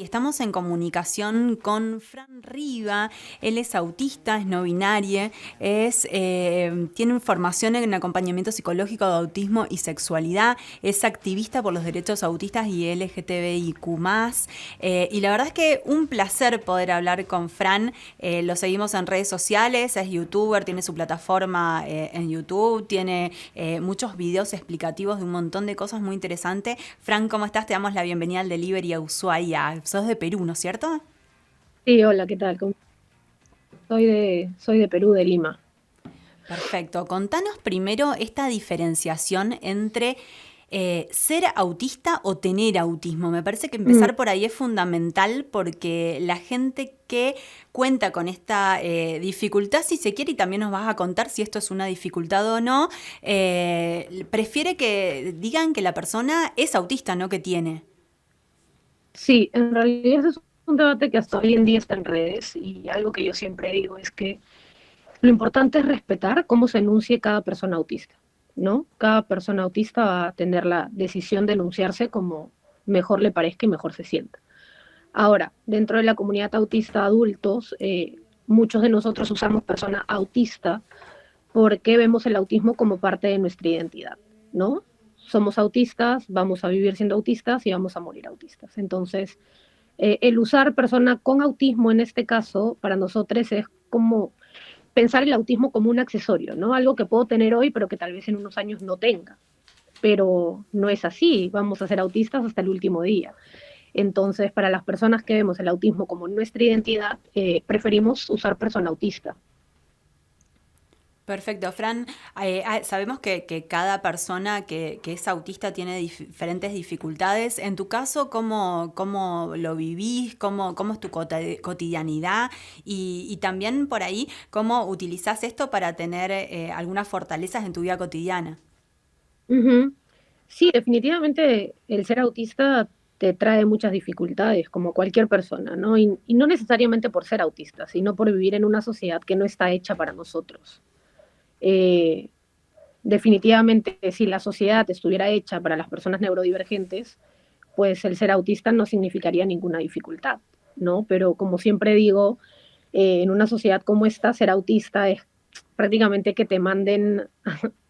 Estamos en comunicación con Fran Riva. Él es autista, es no binario, tiene formación en acompañamiento psicológico de autismo y sexualidad, es activista por los derechos autistas y LGTBIQ+. Y la verdad es que un placer poder hablar con Fran. Lo seguimos en redes sociales, es youtuber, tiene su plataforma en YouTube, tiene muchos videos explicativos de un montón de cosas muy interesantes. Fran, ¿cómo estás? Te damos la bienvenida al Delivery a Ushuaia. Sos de Perú, ¿no es cierto? Sí, hola, ¿qué tal? Soy de Perú, de Lima. Perfecto. Contanos primero esta diferenciación entre ser autista o tener autismo. Me parece que Mm, empezar por ahí es fundamental porque la gente que cuenta con esta dificultad, si se quiere, y también nos vas a contar si esto es una dificultad o no, prefiere que digan que la persona es autista, no que tiene. sí, en realidad ese es un debate que hasta hoy en día está en redes y algo que yo siempre digo es que lo importante es respetar cómo se enuncie cada persona autista, ¿no? Cada persona autista va a tener la decisión de enunciarse como mejor le parezca y mejor se sienta. Ahora, dentro de la comunidad autista adultos, muchos de nosotros usamos persona autista porque vemos el autismo como parte de nuestra identidad, ¿no? Somos autistas, vamos a vivir siendo autistas y vamos a morir autistas. Entonces, el usar persona con autismo en este caso, para nosotros es como pensar el autismo como un accesorio, ¿no? Algo que puedo tener hoy, pero que tal vez en unos años no tenga. Pero no es así, vamos a ser autistas hasta el último día. Entonces, para las personas que vemos el autismo como nuestra identidad, preferimos usar persona autista. Perfecto, Fran. Sabemos que cada persona que es autista tiene diferentes dificultades. En tu caso, ¿cómo lo vivís? ¿Cómo es tu cotidianidad? Y también por ahí, ¿cómo utilizás esto para tener algunas fortalezas en tu vida cotidiana? Ujú. Sí, definitivamente el ser autista te trae muchas dificultades, como cualquier persona, ¿no? Y no necesariamente por ser autista, sino por vivir en una sociedad que no está hecha para nosotros. Eh, definitivamente, si la sociedad estuviera hecha para las personas neurodivergentes, pues el ser autista no significaría ninguna dificultad, ¿no? Pero como siempre digo, en una sociedad como esta, ser autista es prácticamente que te manden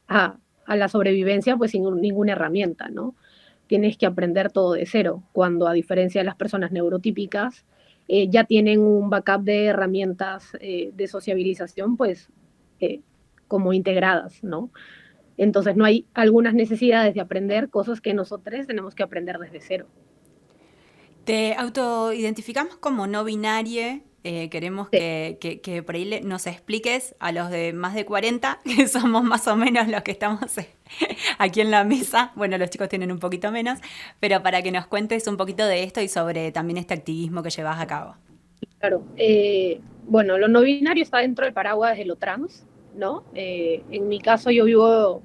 a la sobrevivencia pues sin ninguna herramienta, ¿no? Tienes que aprender todo de cero, cuando a diferencia de las personas neurotípicas, ya tienen un backup de herramientas de sociabilización, pues eh, como integradas, ¿no? Entonces no hay algunas necesidades de aprender cosas que nosotros tenemos que aprender desde cero. Te autoidentificamos como no binario. Queremos Sí, que por ahí nos expliques a los de más de 40, que somos más o menos los que estamos aquí en la mesa. Bueno, los chicos tienen un poquito menos, pero para que nos cuentes un poquito de esto y sobre también este activismo que llevas a cabo. claro. Bueno, lo no binario está dentro del paraguas de lo trans, ¿no? En mi caso yo vivo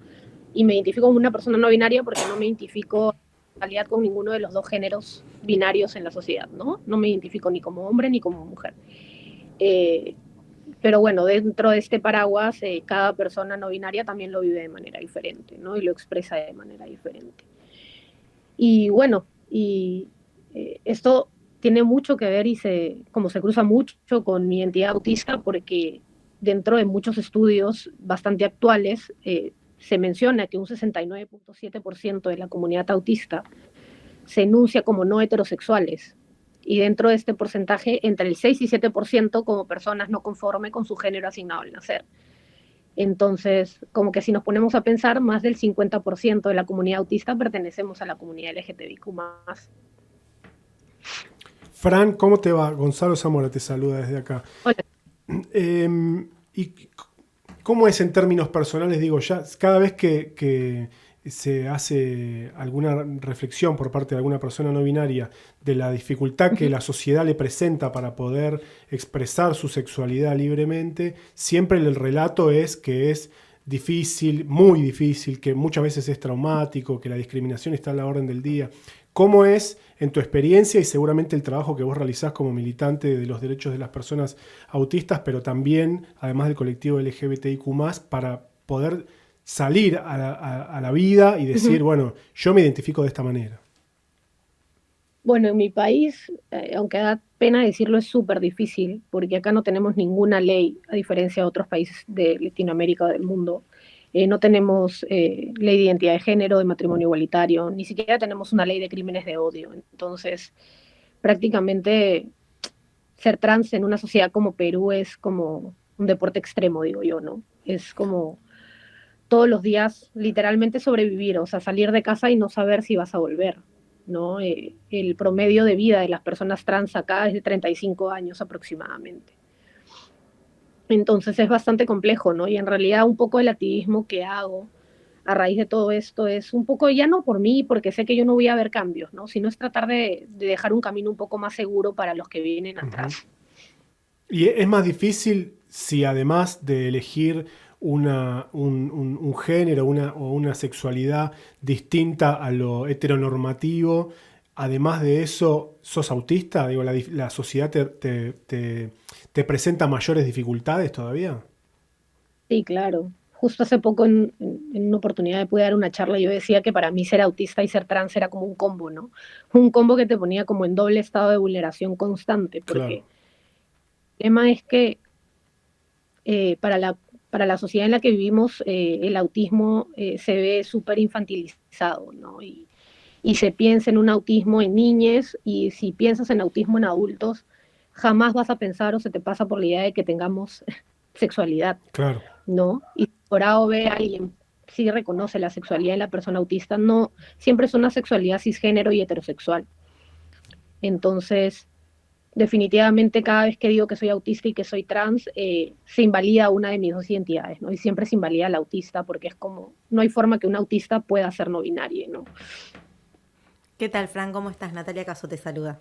y me identifico como una persona no binaria porque no me identifico en realidad con ninguno de los dos géneros binarios en la sociedad, ¿no? No me identifico ni como hombre ni como mujer. Eh, pero bueno, dentro de este paraguas, cada persona no binaria también lo vive de manera diferente, ¿no? Y lo expresa de manera diferente. Y bueno, esto tiene mucho que ver como se cruza mucho con mi identidad autista, porque dentro de muchos estudios bastante actuales se menciona que un 69.7% de la comunidad autista se enuncia como no heterosexuales. Y dentro de este porcentaje, entre el 6 y 7% como personas no conforme con su género asignado al nacer. Entonces, como que si nos ponemos a pensar, más del 50% de la comunidad autista pertenecemos a la comunidad LGTBIQ+. Fran, ¿cómo te va? Gonzalo Zamora te saluda desde acá. Hola. ¿Y cómo es en términos personales? Digo, ya cada vez que se hace alguna reflexión por parte de alguna persona no binaria de la dificultad que la sociedad le presenta para poder expresar su sexualidad libremente, siempre el relato es que es difícil, muy difícil, que muchas veces es traumático, que la discriminación está a la orden del día. ¿Cómo es en tu experiencia y seguramente el trabajo que vos realizás como militante de los derechos de las personas autistas, pero también, además del colectivo LGBTIQ+, para poder salir a la vida y decir, bueno, yo me identifico de esta manera? Bueno, en mi país, aunque da pena decirlo, es súper difícil, porque acá no tenemos ninguna ley, a diferencia de otros países de Latinoamérica o del mundo. No tenemos ley de identidad de género, de matrimonio igualitario, ni siquiera tenemos una ley de crímenes de odio. Entonces, prácticamente ser trans en una sociedad como Perú es como un deporte extremo, digo yo, ¿no? Es como todos los días literalmente sobrevivir, o sea, salir de casa y no saber si vas a volver, ¿no? El promedio de vida de las personas trans acá es de 35 años aproximadamente. Entonces es bastante complejo, ¿no? Y en realidad un poco el activismo que hago a raíz de todo esto es un poco, ya no por mí, porque sé que yo no voy a ver cambios, ¿no? Sino es tratar de dejar un camino un poco más seguro para los que vienen Ujú. atrás. Y es más difícil si además de elegir un género o una sexualidad distinta a lo heteronormativo, además de eso, sos autista. Digo, la sociedad te presenta mayores dificultades todavía. Sí, claro. Justo hace poco en una oportunidad pude dar una charla y yo decía que para mí ser autista y ser trans era como un combo, ¿no? Un combo que te ponía como en doble estado de vulneración constante, Claro, porque el tema es que eh, para la, para la sociedad en la que vivimos el autismo se ve súper infantilizado, ¿no? Y se piensa en un autismo en niñes y si piensas en autismo en adultos, jamás vas a pensar o se te pasa por la idea de que tengamos sexualidad, claro. ¿no? Y por A o B alguien sí reconoce la sexualidad en la persona autista, no, siempre es una sexualidad cisgénero y heterosexual. Entonces, definitivamente cada vez que digo que soy autista y que soy trans, se invalida una de mis dos identidades, ¿no? Y siempre se invalida la autista porque es como, no hay forma que un autista pueda ser no binario, ¿no? ¿Qué tal, Fran? ¿Cómo estás? Natalia Caso te saluda.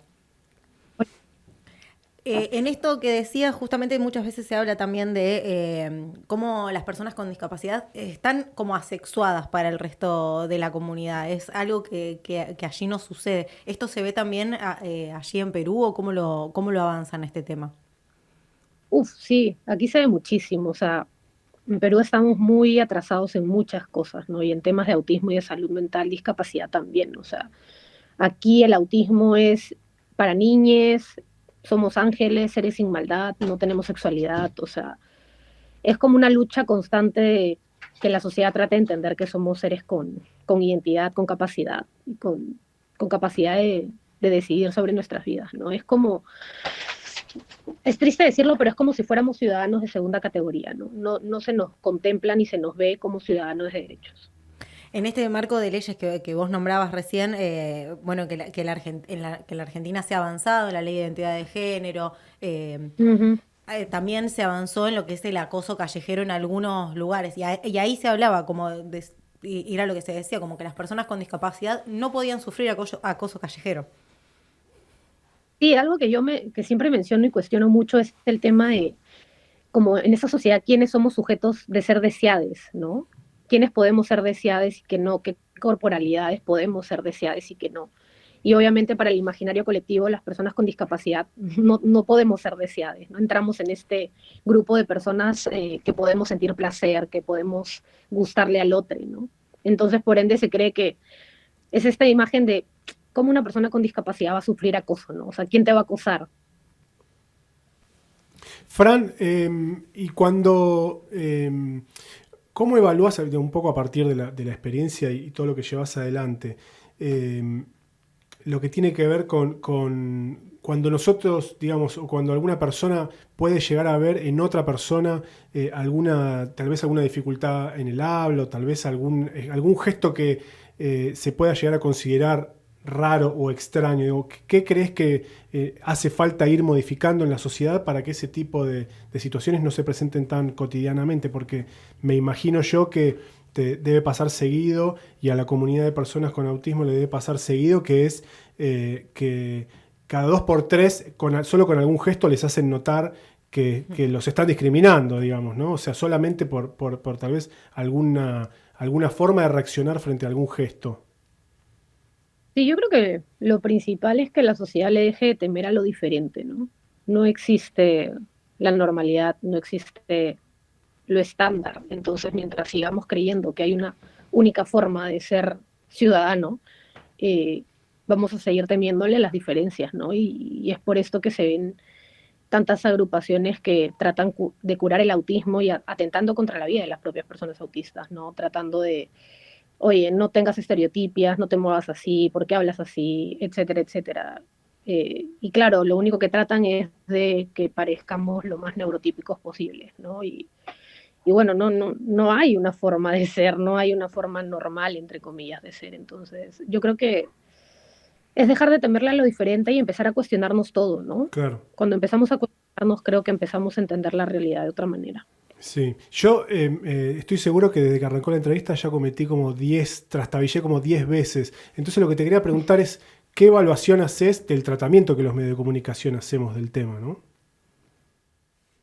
En esto que decía, justamente muchas veces se habla también de cómo las personas con discapacidad están como asexuadas para el resto de la comunidad. Es algo que allí no sucede. ¿Esto se ve también allí en Perú o cómo lo avanzan este tema? Uf, sí, aquí se ve muchísimo, o sea, en Perú estamos muy atrasados en muchas cosas, ¿no? Y en temas de autismo y de salud mental, discapacidad también, o sea, aquí el autismo es para niñes, somos ángeles, seres sin maldad, no tenemos sexualidad, o sea, es como una lucha constante de que la sociedad trata de entender que somos seres con identidad, con capacidad, y con capacidad de decidir sobre nuestras vidas, ¿no? Es como, es triste decirlo, pero es como si fuéramos ciudadanos de segunda categoría, ¿no? No, no se nos contempla ni se nos ve como ciudadanos de derechos. En este marco de leyes que vos nombrabas recién, bueno, que la Argentina se ha avanzado, la ley de identidad de género, Ujú. también se avanzó en lo que es el acoso callejero en algunos lugares. Y ahí se hablaba como y era lo que se decía, como que las personas con discapacidad no podían sufrir acoso callejero. Sí, algo que que siempre menciono y cuestiono mucho es el tema de, como en esa sociedad, quiénes somos sujetos de ser deseados, ¿no? ¿Quiénes podemos ser deseados y que no? ¿Qué corporalidades podemos ser deseadas y que no? Y obviamente para el imaginario colectivo, las personas con discapacidad no podemos ser deseadas, no entramos en este grupo de personas que podemos sentir placer, que podemos gustarle al otro, ¿no? Entonces, por ende, se cree que es esta imagen de cómo una persona con discapacidad va a sufrir acoso, ¿no? O sea, ¿quién te va a acosar? Fran, y cuando, ¿cómo evalúas un poco a partir de la experiencia y todo lo que llevas adelante? eh, lo que tiene que ver con cuando nosotros, digamos, o cuando alguna persona puede llegar a ver en otra persona tal vez alguna dificultad en el habla, o tal vez algún gesto que se pueda llegar a considerar raro o extraño. Digo, ¿qué crees que hace falta ir modificando en la sociedad para que ese tipo de situaciones no se presenten tan cotidianamente? Porque me imagino yo que debe pasar seguido y a la comunidad de personas con autismo le debe pasar seguido, que es que cada dos por tres, solo con algún gesto les hacen notar que los están discriminando, digamos, ¿no? O sea, solamente por tal vez alguna forma de reaccionar frente a algún gesto. Sí, yo creo que lo principal es que la sociedad le deje de temer a lo diferente, ¿no? No existe la normalidad, no existe lo estándar. Entonces, mientras sigamos creyendo que hay una única forma de ser ciudadano, eh, vamos a seguir temiéndole las diferencias, ¿no? Y es por esto que se ven tantas agrupaciones que tratan de curar el autismo y atentando contra la vida de las propias personas autistas, ¿no? Tratando de, oye, no tengas estereotipias, no te muevas así, ¿por qué hablas así? Etcétera, etcétera. Y claro, lo único que tratan es de que parezcamos lo más neurotípicos posibles, ¿no? Y bueno, no hay una forma de ser, no hay una forma normal, entre comillas, de ser. Entonces, yo creo que es dejar de temerle a lo diferente y empezar a cuestionarnos todo, ¿no? Claro. Cuando empezamos a cuestionarnos, creo que empezamos a entender la realidad de otra manera. Sí, yo estoy seguro que desde que arrancó la entrevista ya cometí trastabillé como 10 veces. Entonces lo que te quería preguntar es, ¿qué evaluación haces del tratamiento que los medios de comunicación hacemos del tema, ¿no?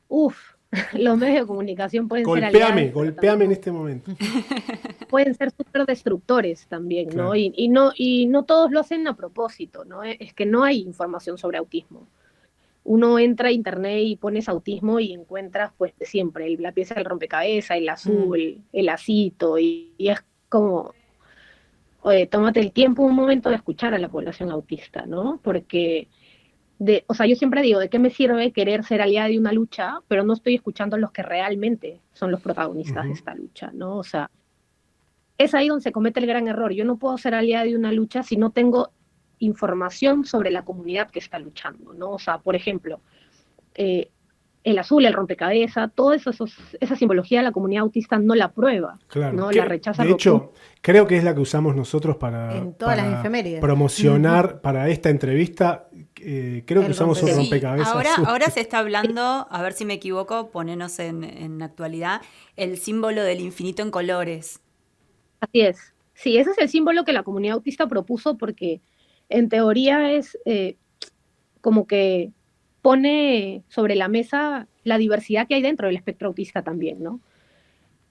Uf, los medios de comunicación pueden ser aliados, Golpeame en este momento. pueden ser súper destructores también, ¿no? Claro. Y no todos lo hacen a propósito, ¿no? Es que no hay información sobre autismo. Uno entra a internet y pones autismo y encuentras pues de siempre la pieza del rompecabezas, el azul, el lacito, y es como, oye, tómate el tiempo un momento de escuchar a la población autista, ¿no? Porque, o sea, yo siempre digo, ¿de qué me sirve querer ser aliada de una lucha, pero no estoy escuchando a los que realmente son los protagonistas de esta lucha, ¿no? O sea, es ahí donde se comete el gran error. Yo no puedo ser aliada de una lucha si no tengo información sobre la comunidad que está luchando, ¿no? O sea, por ejemplo, eh, el azul, el rompecabezas, toda esa simbología de la comunidad autista no la prueba, Claro. ¿no? La rechaza. De hecho, creo que es la que usamos nosotros en todas las efemérides. Promocionar para esta entrevista. Creo que usamos un rompecabezas. Ahora se está hablando, a ver si me equivoco, ponernos en actualidad, el símbolo del infinito en colores. Así es. Sí, ese es el símbolo que la comunidad autista propuso porque en teoría es como que pone sobre la mesa la diversidad que hay dentro del espectro autista también, ¿no?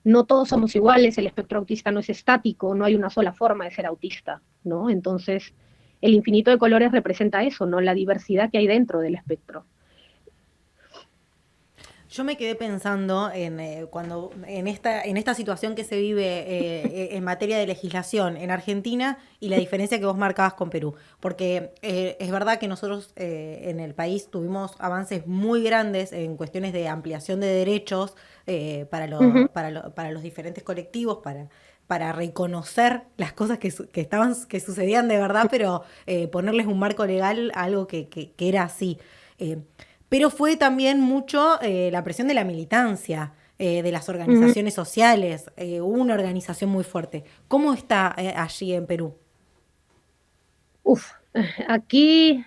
No todos somos iguales, el espectro autista no es estático, no hay una sola forma de ser autista, ¿no? Entonces, el infinito de colores representa eso, ¿no? La diversidad que hay dentro del espectro. Yo me quedé pensando cuando en esta situación que se vive en materia de legislación en Argentina y la diferencia que vos marcabas con Perú. Porque es verdad que nosotros en el país tuvimos avances muy grandes en cuestiones de ampliación de derechos para los diferentes colectivos, para reconocer las cosas que sucedían de verdad, pero ponerles un marco legal a algo que era así. Pero fue también mucho la presión de la militancia, de las organizaciones sociales. Hubo una organización muy fuerte. ¿Cómo está allí en Perú? Aquí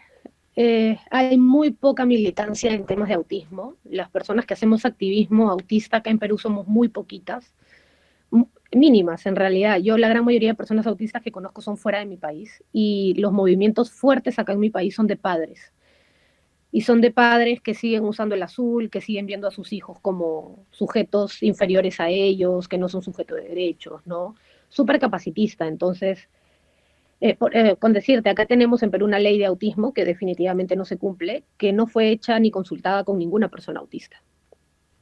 hay muy poca militancia en temas de autismo. Las personas que hacemos activismo autista acá en Perú somos muy poquitas, mínimas en realidad. Yo la gran mayoría de personas autistas que conozco son fuera de mi país y los movimientos fuertes acá en mi país son de padres. Y son de padres que siguen usando el azul, que siguen viendo a sus hijos como sujetos inferiores a ellos, que no son sujetos de derechos, ¿no? Súper capacitista. Entonces, con decirte, acá tenemos en Perú una ley de autismo que definitivamente no se cumple, que no fue hecha ni consultada con ninguna persona autista.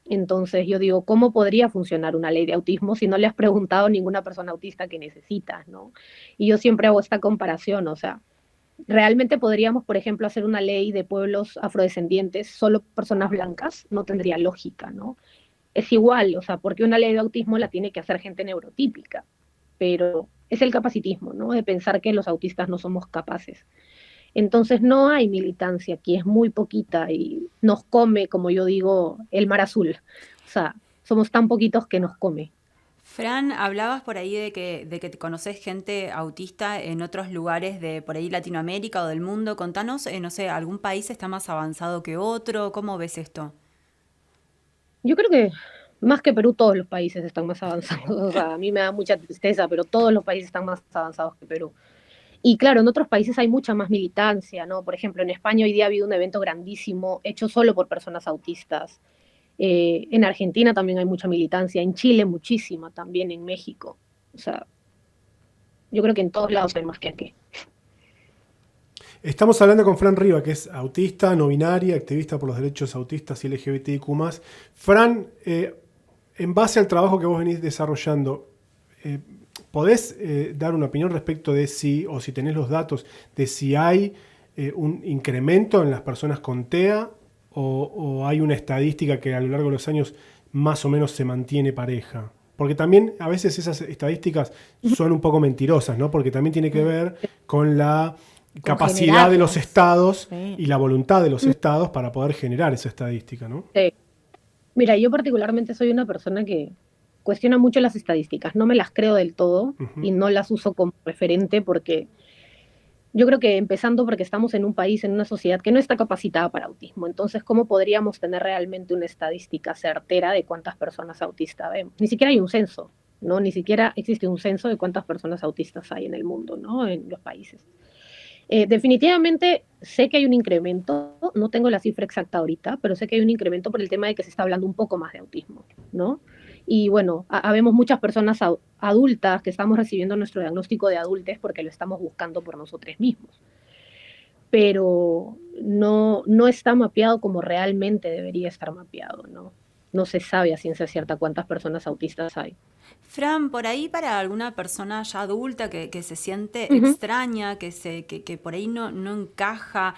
Entonces yo digo, ¿cómo podría funcionar una ley de autismo si no le has preguntado a ninguna persona autista que necesitas, ¿no? Y yo siempre hago esta comparación, o sea, realmente podríamos, por ejemplo, hacer una ley de pueblos afrodescendientes, solo personas blancas, no tendría lógica, ¿no? Es igual, o sea, porque una ley de autismo la tiene que hacer gente neurotípica, pero es el capacitismo, ¿no? De pensar que los autistas no somos capaces. Entonces no hay militancia aquí, es muy poquita y nos come, como yo digo, el mar azul. O sea, somos tan poquitos que nos come. Fran, hablabas por ahí de que te conoces gente autista en otros lugares de por ahí Latinoamérica o del mundo. Contanos, no sé, ¿algún país está más avanzado que otro? ¿Cómo ves esto? Yo creo que más que Perú, todos los países están más avanzados. O sea, a mí me da mucha tristeza, pero todos los países están más avanzados que Perú. Y claro, en otros países hay mucha más militancia, ¿no? Por ejemplo, en España hoy día ha habido un evento grandísimo hecho solo por personas autistas. En Argentina también hay mucha militancia, en Chile muchísima, también en México. O sea, yo creo que en todos lados hay más que aquí. Estamos hablando con Fran Riva, que es autista, no binaria, activista por los derechos autistas y LGBTIQ+. Fran, en base al trabajo que vos venís desarrollando, ¿podés dar una opinión respecto de si, o si tenés los datos, de si hay un incremento en las personas con TEA o hay una estadística que a lo largo de los años más o menos se mantiene pareja? Porque también a veces esas estadísticas son un poco mentirosas, ¿no? Porque también tiene que ver con la capacidad de los estados y la voluntad de los estados para poder generar esa estadística, ¿no? Sí. Mira, yo particularmente soy una persona que cuestiona mucho las estadísticas, no me las creo del todo y no las uso como referente porque yo creo que empezando porque estamos en un país, en una sociedad que no está capacitada para autismo. Entonces, ¿cómo podríamos tener realmente una estadística certera de cuántas personas autistas vemos? Ni siquiera hay un censo, ¿no? Ni siquiera existe un censo de cuántas personas autistas hay en el mundo, ¿no? En los países. Definitivamente sé que hay un incremento, no tengo la cifra exacta ahorita, pero sé que hay un incremento por el tema de que se está hablando un poco más de autismo, ¿no? Y bueno, habemos muchas personas adultas que estamos recibiendo nuestro diagnóstico de adultez porque lo estamos buscando por nosotros mismos. Pero no está mapeado como realmente debería estar mapeado, ¿no? No se sabe a ciencia cierta cuántas personas autistas hay. Fran, por ahí para alguna persona ya adulta que se siente extraña, que por ahí no encaja,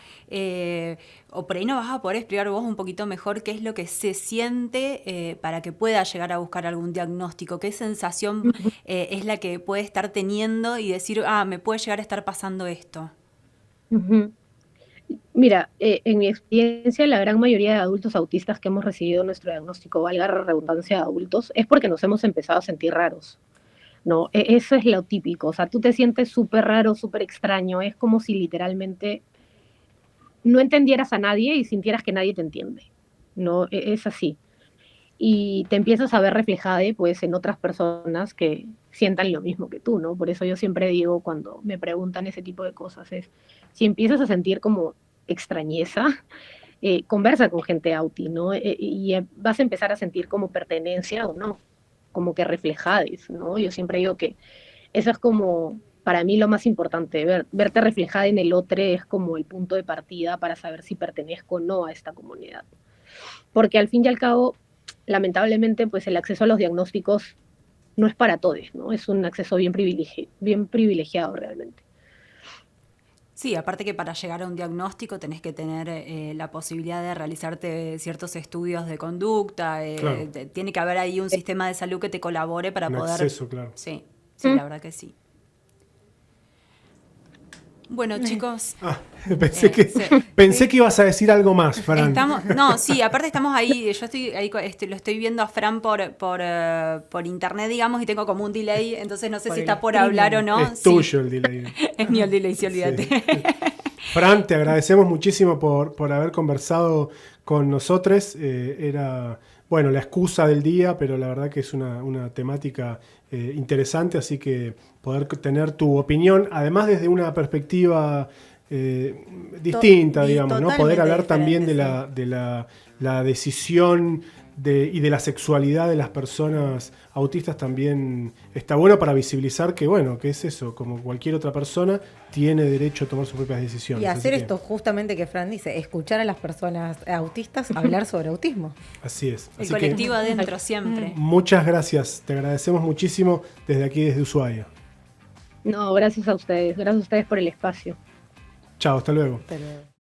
o por ahí no vas a poder explicar vos un poquito mejor qué es lo que se siente para que pueda llegar a buscar algún diagnóstico, qué sensación es la que puede estar teniendo y decir, me puede llegar a estar pasando esto. Mira, en mi experiencia, la gran mayoría de adultos autistas que hemos recibido nuestro diagnóstico, valga la redundancia de adultos, es porque nos hemos empezado a sentir raros, ¿no? Eso es lo típico, o sea, tú te sientes súper raro, súper extraño, es como si literalmente no entendieras a nadie y sintieras que nadie te entiende, ¿no? Es así. Y te empiezas a ver reflejada, pues, en otras personas que sientan lo mismo que tú, ¿no? Por eso yo siempre digo cuando me preguntan ese tipo de cosas, es, si empiezas a sentir como extrañeza, conversa con gente auti, ¿no? Y vas a empezar a sentir como pertenencia o no, como que reflejades, ¿no? Yo siempre digo que eso es como, para mí lo más importante, verte reflejada en el otro es como el punto de partida para saber si pertenezco o no a esta comunidad. Porque al fin y al cabo, lamentablemente, pues el acceso a los diagnósticos no es para todos, ¿no? Es un acceso bien privilegiado realmente. Sí, aparte que para llegar a un diagnóstico tenés que tener la posibilidad de realizarte ciertos estudios de conducta, Claro. tiene que haber ahí un sistema de salud que te colabore para Un poder... acceso, claro. Sí, la verdad que sí. Bueno, chicos... Pensé que ibas a decir algo más, Fran. Aparte estamos ahí, yo estoy ahí, lo estoy viendo a Fran por internet, digamos, y tengo como un delay, entonces no sé si está por hablar o no. Es tuyo el delay. Es mío el delay, sí, olvídate. Sí. Fran, te agradecemos muchísimo por haber conversado con nosotros. Era, bueno, la excusa del día, pero la verdad que es una temática interesante, así que poder tener tu opinión, además desde una perspectiva distinta, digamos, ¿no? Poder hablar también de la decisión y de la sexualidad de las personas autistas también está bueno para visibilizar que, bueno, que es eso, como cualquier otra persona, tiene derecho a tomar sus propias decisiones. Y hacer esto justamente que Fran dice, escuchar a las personas autistas hablar sobre autismo. Así es. El colectivo adentro siempre. Muchas gracias, te agradecemos muchísimo desde aquí, desde Ushuaia. No, gracias a ustedes por el espacio. Chao, hasta luego. Hasta luego.